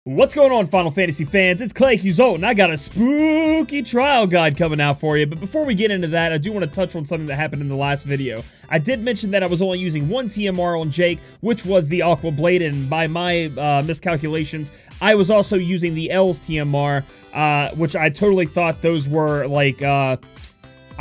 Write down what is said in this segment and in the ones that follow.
What's going on, Final Fantasy fans? It's Clay Qzolt, and I got a spooky trial guide coming out for you. But before we get into that, I do want to touch on something that happened in the last video. I did mention that I was only using one TMR on Jake, which was the Aqua Blade, and by my miscalculations, I was also using the L's TMR, which I totally thought those were like,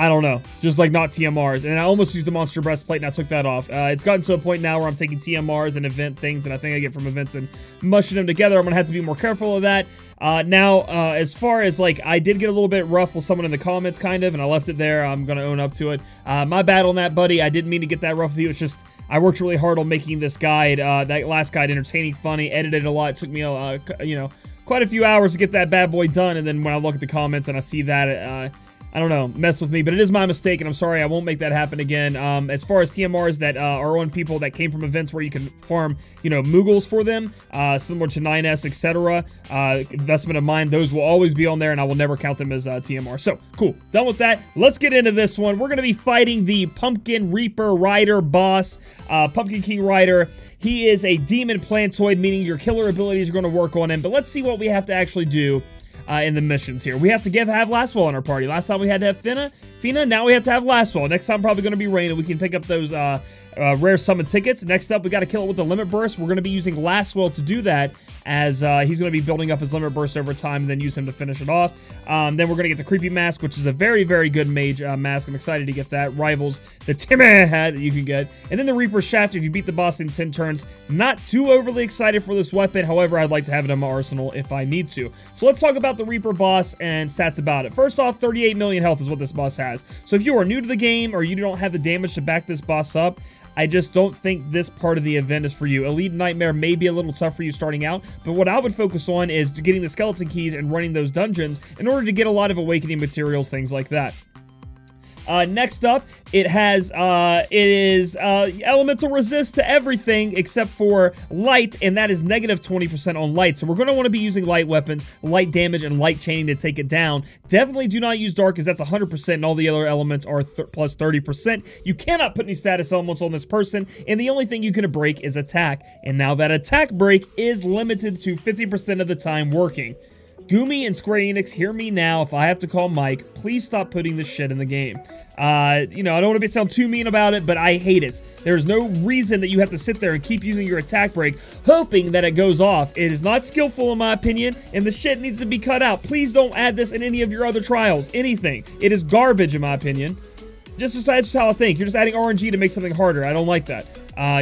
I don't know, just like not TMRs, and I almost used a monster breastplate and I took that off. It's gotten to a point now where I'm taking TMRs and event things and I think I get from events and mushing them together. I'm gonna have to be more careful of that. Now, as far as like, I did get a little bit rough with someone in the comments kind of, and I left it there. I'm gonna own up to it. My bad on that, buddy. I didn't mean to get that rough with you. It's just, I worked really hard on making this guide, that last guide, entertaining, funny, edited a lot. It took me, you know, quite a few hours to get that bad boy done, and then when I look at the comments and I see that, I don't know, mess with me, but it is my mistake, and I'm sorry, I won't make that happen again. As far as TMRs that are on people that came from events where you can farm, you know, Moogles for them, similar to 9S, etc., investment of mine, those will always be on there, and I will never count them as TMR. So, cool. Done with that. Let's get into this one. We're going to be fighting the Pumpkin Reaper Rider boss, Pumpkin King Rider. He is a demon plantoid, meaning your killer abilities are going to work on him, but let's see what we have to actually do in the missions here. We have to have Lastwell in our party. Last time we had to have Fina, now we have to have Lastwell. Next time probably going to be Rain, and we can pick up those rare summon tickets. Next up, we got to kill it with the Limit Burst. We're going to be using Lastwell to do that, as he's going to be building up his Limit Burst over time, and then use him to finish it off. Then we're going to get the Creepy Mask, which is a very, very good mage mask. I'm excited to get that. Rivals the Timmy hat that you can get. And then the Reaper Shaft, if you beat the boss in 10 turns. Not too overly excited for this weapon. However, I'd like to have it in my arsenal if I need to. So let's talk about the Reaper boss and stats about it. First off, 38 million health is what this boss has. So if you are new to the game, or you don't have the damage to back this boss up, I just don't think this part of the event is for you. Elite Nightmare may be a little tough for you starting out, but what I would focus on is getting the skeleton keys and running those dungeons in order to get a lot of awakening materials, things like that. Next up, it is elemental resist to everything except for light, and that is negative 20% on light. So we're going to want to be using light weapons, light damage, and light chaining to take it down. Definitely do not use dark, because that's 100%, and all the other elements are plus 30%. You cannot put any status elements on this person, and the only thing you can break is attack. And now that attack break is limited to 50% of the time working. Gumi and Square Enix, hear me now. If I have to call Mike, please stop putting this shit in the game. You know, I don't want to sound too mean about it, but I hate it. There's no reason that you have to sit there and keep using your attack break, hoping that it goes off. It is not skillful in my opinion, and the shit needs to be cut out. Please don't add this in any of your other trials. Anything. It is garbage in my opinion. That's how I think. You're just adding RNG to make something harder. I don't like that.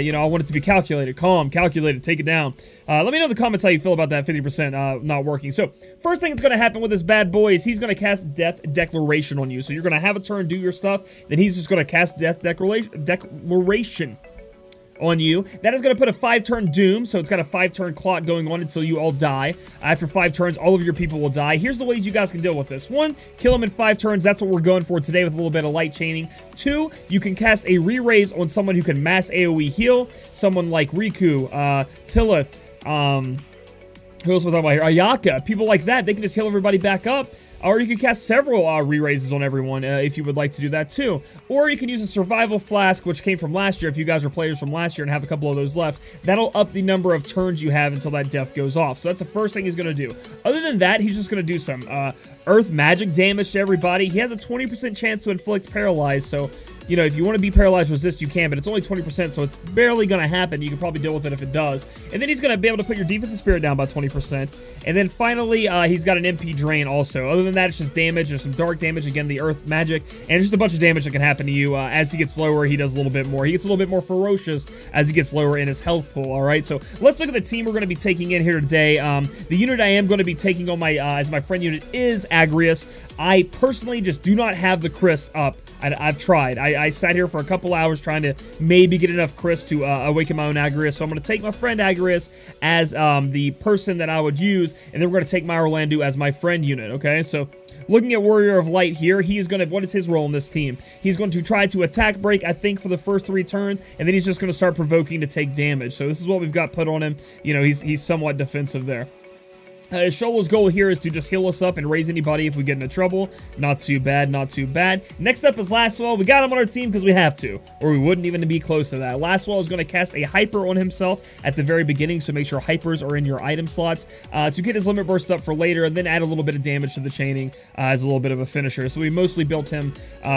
You know, I want it to be calculated, calm, calculated, take it down. Let me know in the comments how you feel about that 50% not working. So, first thing that's going to happen with this bad boy is he's going to cast Death Declaration on you. So you're going to have a turn, do your stuff, then he's just going to cast Death Declaration on you. That is going to put a 5-turn doom, so it's got a 5-turn clock going on until you all die. After 5 turns, all of your people will die. Here's the ways you guys can deal with this. 1, kill them in 5 turns. That's what we're going for today with a little bit of light chaining. 2, you can cast a re-raise on someone who can mass AoE heal. Someone like Riku, Tillith, who else was I talking about here? Ayaka, people like that. They can just heal everybody back up. Or you can cast several re-raises on everyone if you would like to do that too. Or you can use a survival flask, which came from last year. If you guys are players from last year and have a couple of those left, that'll up the number of turns you have until that death goes off. So that's the first thing he's going to do. Other than that, he's just going to do some earth magic damage to everybody. He has a 20% chance to inflict paralyze, so you know, if you want to be paralyzed resist, you can, but it's only 20%, so it's barely going to happen. You can probably deal with it if it does. And then he's going to be able to put your defensive spirit down by 20%. And then finally, he's got an MP drain also. Other than that, it's just damage. There's some dark damage, again, the earth magic, and just a bunch of damage that can happen to you. As he gets lower, he does a little bit more. He gets a little bit more ferocious as he gets lower in his health pool, alright? So let's look at the team we're going to be taking in here today. The unit I am going to be taking on as my friend unit is Agrias. I personally just do not have the Chris up. I've tried. I sat here for a couple hours trying to maybe get enough Chris to awaken my own Agrias. So I'm going to take my friend Agrias as the person that I would use, and then we're going to take my Orlando as my friend unit, okay? So looking at Warrior of Light here, he is going to, what is his role in this team? He's going to try to attack break, I think, for the first 3 turns, and then he's just going to start provoking to take damage. So this is what we've got put on him. You know, he's somewhat defensive there. Sholo's goal here is to just heal us up and raise anybody if we get into trouble. Not too bad, not too bad. Next up is Laswell. We got him on our team because we have to, or we wouldn't even be close to that. Laswell is going to cast a Hyper on himself at the very beginning, so make sure Hypers are in your item slots to get his Limit Burst up for later, and then add a little bit of damage to the chaining as a little bit of a finisher. So we mostly built him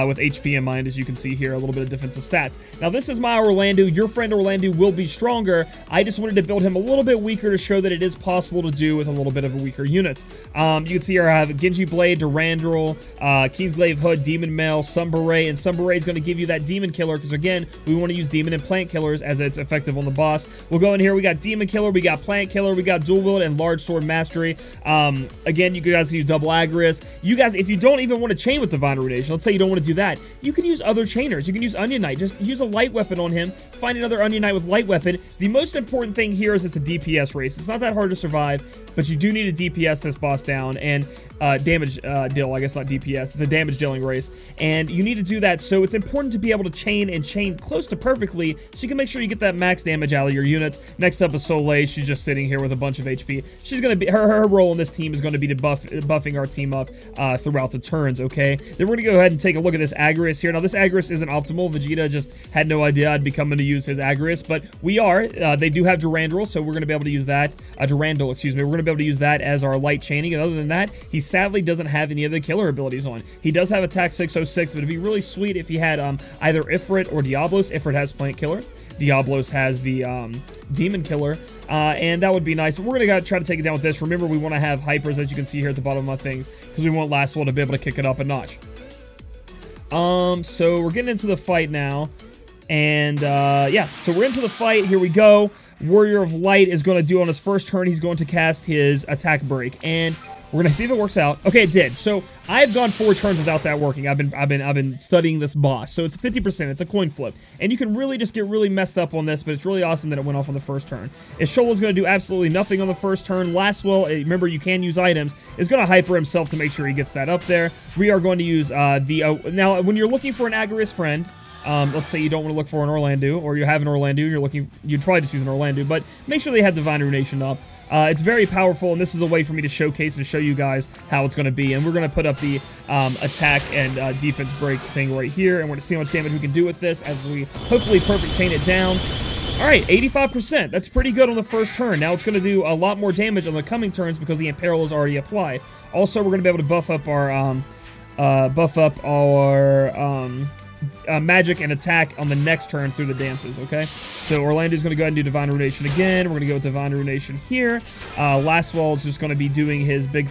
with HP in mind, as you can see here, a little bit of defensive stats. Now this is my Orlando. Your friend Orlando will be stronger. I just wanted to build him a little bit weaker to show that it is possible to do with a little bit of a weaker unit. You can see here I have Genji Blade, Durandal, Kingsglaive Hood, Demon Mail, Sunberet, and Sunberet is going to give you that Demon Killer because, again, we want to use Demon and Plant Killers as it's effective on the boss. We'll go in here. We got Demon Killer, we got Plant Killer, we got Dual Wield, and Large Sword Mastery. Again, you guys can use Double Agrias. You guys, if you don't even want to chain with Divine Ruination, let's say you don't want to do that, you can use other chainers. You can use Onion Knight. Just use a light weapon on him. Find another Onion Knight with light weapon. The most important thing here is it's a DPS race. It's not that hard to survive, but you do need to DPS this boss down and damage deal. I guess not DPS. It's a damage dealing race, and you need to do that. So it's important to be able to chain and chain close to perfectly, so you can make sure you get that max damage out of your units. Next up is Soleil. She's just sitting here with a bunch of HP. She's gonna be her role in this team is going to be to buffing our team up throughout the turns. Okay. Then we're gonna go ahead and take a look at this Agrias here. Now this Agrias isn't optimal. Vegeta just had no idea I'd be coming to use his Agrias, but we are. They do have Durandal, so we're gonna be able to use that. Durandal, excuse me. We're gonna be able to use that as our light chaining. And other than that, he sadly doesn't have any of the killer abilities on. He does have attack 606, but it'd be really sweet if he had either Ifrit or Diablos. Ifrit has Plant Killer. Diablos has the Demon Killer, and that would be nice. But we're gonna try to take it down with this. Remember, we want to have Hypers, as you can see here at the bottom of my things, because we want Laswell to be able to kick it up a notch. So we're getting into the fight now, and yeah, so we're into the fight. Here we go. Warrior of Light is going to do on his first turn, he's going to cast his attack break, and we're gonna see if it works out. Okay, it did. So I've gone 4 turns without that working. I've been studying this boss. So it's 50%. It's a coin flip, and you can really just get really messed up on this. But it's really awesome that it went off on the first turn. Ishola's gonna do absolutely nothing on the first turn. Laswell, remember you can use items, is gonna hyper himself to make sure he gets that up there. We are going to use now when you're looking for an Agrias friend. Let's say you don't want to look for an Orlando, or you have an Orlando, you'd probably just use an Orlando, but make sure they have Divine Ruination up. It's very powerful, and this is a way for me to showcase and show you guys how it's going to be. And we're going to put up the attack and defense break thing right here, and we're going to see how much damage we can do with this as we hopefully perfect chain it down. Alright, 85%. That's pretty good on the first turn. Now it's going to do a lot more damage on the coming turns because the Imperil is already applied. Also, we're going to be able to buff up our magic and attack on the next turn through the dances, okay? So Orlando's going to go ahead and do Divine Ruination again. We're going to go with Divine Ruination here. Laswell is just going to be doing his big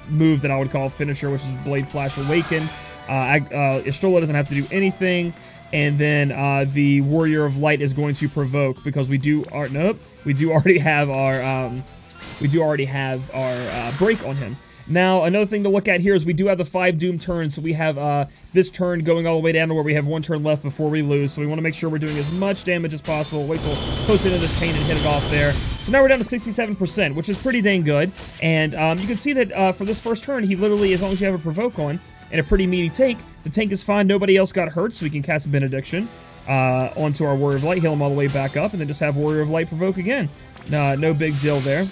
move that I would call finisher, which is Blade Flash Awaken. Ishtola doesn't have to do anything. And then the Warrior of Light is going to provoke because we do already have our break on him. Now, another thing to look at here is we do have the 5 Doom turns, so we have this turn going all the way down to where we have 1 turn left before we lose, so we want to make sure we're doing as much damage as possible. Wait till close into this chain and hit it off there. So now we're down to 67%, which is pretty dang good, and you can see that for this first turn, he literally, as long as you have a Provoke on, and a pretty meaty tank, the tank is fine, nobody else got hurt, so we can cast Benediction onto our Warrior of Light, heal him all the way back up, and then just have Warrior of Light Provoke again. No big deal there.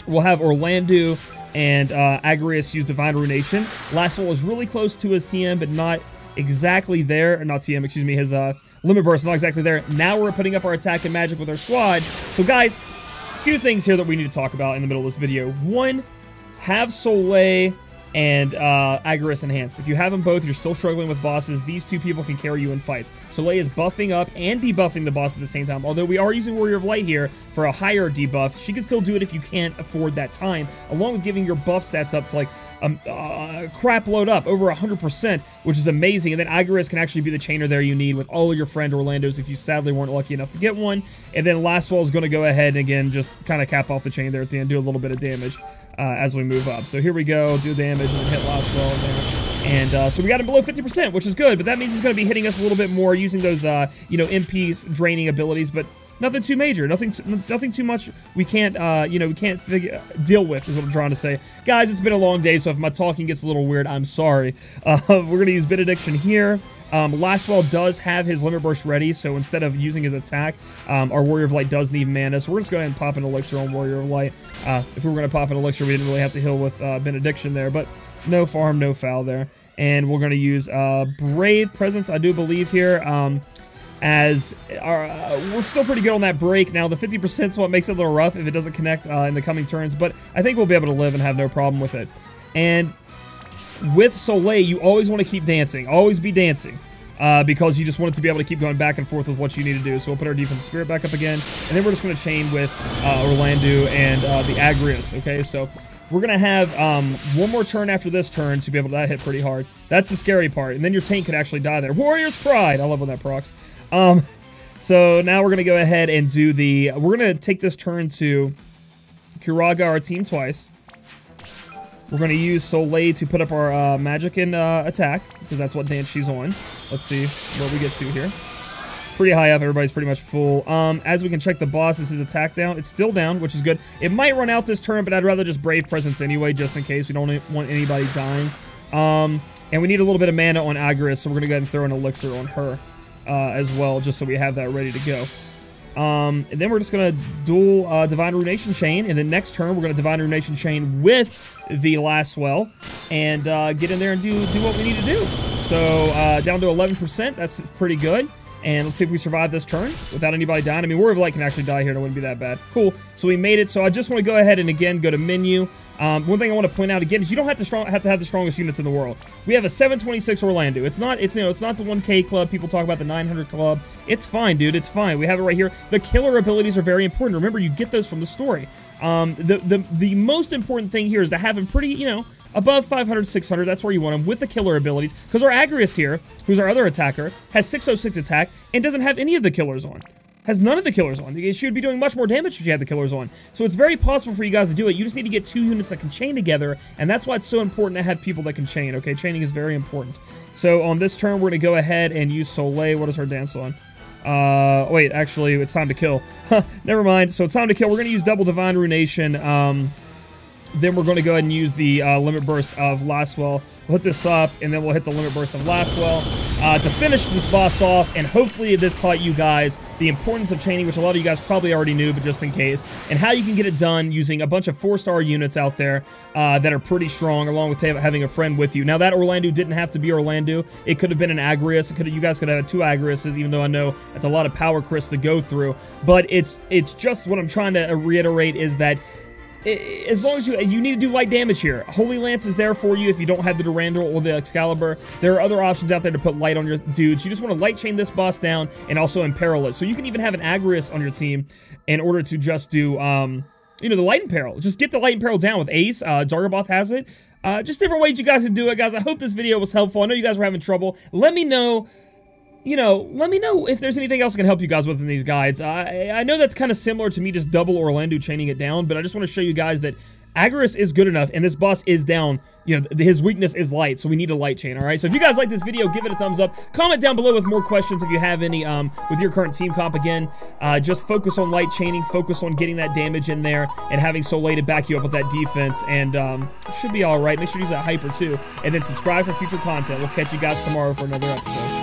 We'll have Orlando and Agrias use Divine Ruination. Laswell is really close to his TM, but not exactly there. Or not TM, excuse me, his Limit Burst, not exactly there. Now we're putting up our attack and magic with our squad. So guys, a few things here that we need to talk about in the middle of this video. One, have Soleil and Agrias enhanced. If you have them both, you're still struggling with bosses. These 2 people can carry you in fights. Soleil is buffing up and debuffing the boss at the same time. Although we are using Warrior of Light here for a higher debuff, she can still do it if you can't afford that time, along with giving your buff stats up to like a crap load up, over 100%, which is amazing. And then Agrias can actually be the chainer there you need with all of your friend Orlandos if you sadly weren't lucky enough to get one. And then Laswell is going to go ahead and again just kind of cap off the chain there at the end, do a little bit of damage as we move up. So here we go, do damage and then hit Laswell there. And so we got him below 50%, which is good, but that means he's going to be hitting us a little bit more using those, you know, MP's draining abilities. But Nothing too major, nothing too much we can't, you know, we can't deal with, is what I'm trying to say. Guys, it's been a long day, so if my talking gets a little weird, I'm sorry. We're going to use Benediction here. Lastwell does have his Limit Burst ready, so instead of using his attack, our Warrior of Light does need mana, so we're just going to go ahead and pop an Elixir on Warrior of Light. If we were going to pop an Elixir, we didn't really have to heal with Benediction there, but no harm, no foul there. And we're going to use Brave Presence, I do believe, here, as we're still pretty good on that break. Now, the 50% is what makes it a little rough if it doesn't connect in the coming turns, but I think we'll be able to live and have no problem with it. And with Soleil, you always want to keep dancing. Always be dancing. Because you just want it to be able to keep going back and forth with what you need to do. So we'll put our Defensive Spirit back up again. And then we're just going to chain with Orlando and the Agrias. Okay, so we're going to have one more turn after this turn to be able to hit pretty hard. That's the scary part. And then your tank could actually die there. Warrior's Pride! I love when that procs. So now we're going to go ahead and do the... We're going to take this turn to Kuraga our team twice. We're going to use Soleil to put up our magic and attack, because that's what dance she's on. Let's see what we get to here. Pretty high up, everybody's pretty much full. As we can check the boss, is his attack down? It's still down, which is good. It might run out this turn, but I'd rather just Brave Presence anyway, just in case. We don't want anybody dying. And we need a little bit of mana on Agrias, so we're going to go ahead and throw an Elixir on her as well, just so we have that ready to go. And then we're just going to dual Divine Ruination Chain, and then next turn we're going to Divine Ruination Chain with the Lastwell, and get in there and do what we need to do. So down to 11%, that's pretty good. And let's see if we survive this turn without anybody dying. I mean, Warrior of Light can actually die here, and it wouldn't be that bad. Cool. So we made it. So I just want to go ahead and, again, go to menu. One thing I want to point out, again, is you don't have to have the strongest units in the world. We have a 726 Orlando. It's not the 1K club. People talk about the 900 club. It's fine, dude. It's fine. We have it right here. The killer abilities are very important. Remember, you get those from the story. The most important thing here is to have them pretty, you know, above 500, 600, that's where you want them, with the killer abilities, because our Agrias here, who's our other attacker, has 606 attack, and doesn't have any of the killers on. Has none of the killers on. She would be doing much more damage if she had the killers on. So it's very possible for you guys to do it. You just need to get 2 units that can chain together, and that's why it's so important to have people that can chain, okay? Chaining is very important. So on this turn, we're going to go ahead and use Soleil. What is her dance on? Wait, actually, it's time to kill. Never mind. So it's time to kill. We're going to use double Divine Ruination. Then we're going to go ahead and use the Limit Burst of Lastwell. We'll hit this up, and then we'll hit the Limit Burst of Lastwell to finish this boss off. And hopefully this taught you guys the importance of chaining, which a lot of you guys probably already knew, but just in case, and how you can get it done using a bunch of 4-star units out there that are pretty strong, along with having a friend with you. Now, that Orlando didn't have to be Orlando. It could have been an Agrias. You guys could have had 2 Agriases, even though I know that's a lot of power crits to go through. But it's just what I'm trying to reiterate is that as long as you need to do light damage here. Holy Lance is there for you if you don't have the Durandal or the Excalibur. There are other options out there to put light on your dudes. You just want to light chain this boss down and also imperil it. So you can even have an Agrias on your team in order to just do, you know, the light imperil. Just get the light imperil down with Ace. Jargaboth has it. Just different ways you guys can do it, guys. I hope this video was helpful. I know you guys were having trouble. Let me know. You know, let me know if there's anything else I can help you guys with in these guides. I know that's kind of similar to me just double Orlando chaining it down, but I just want to show you guys that Agrias is good enough, and this boss is down. You know, his weakness is light, so we need a light chain, alright? So if you guys like this video, give it a thumbs up. Comment down below with more questions if you have any with your current team comp. Again, just focus on light chaining, focus on getting that damage in there, and having Soleil to back you up with that defense, and it should be alright. Make sure to use that hyper, too. And then subscribe for future content. We'll catch you guys tomorrow for another episode.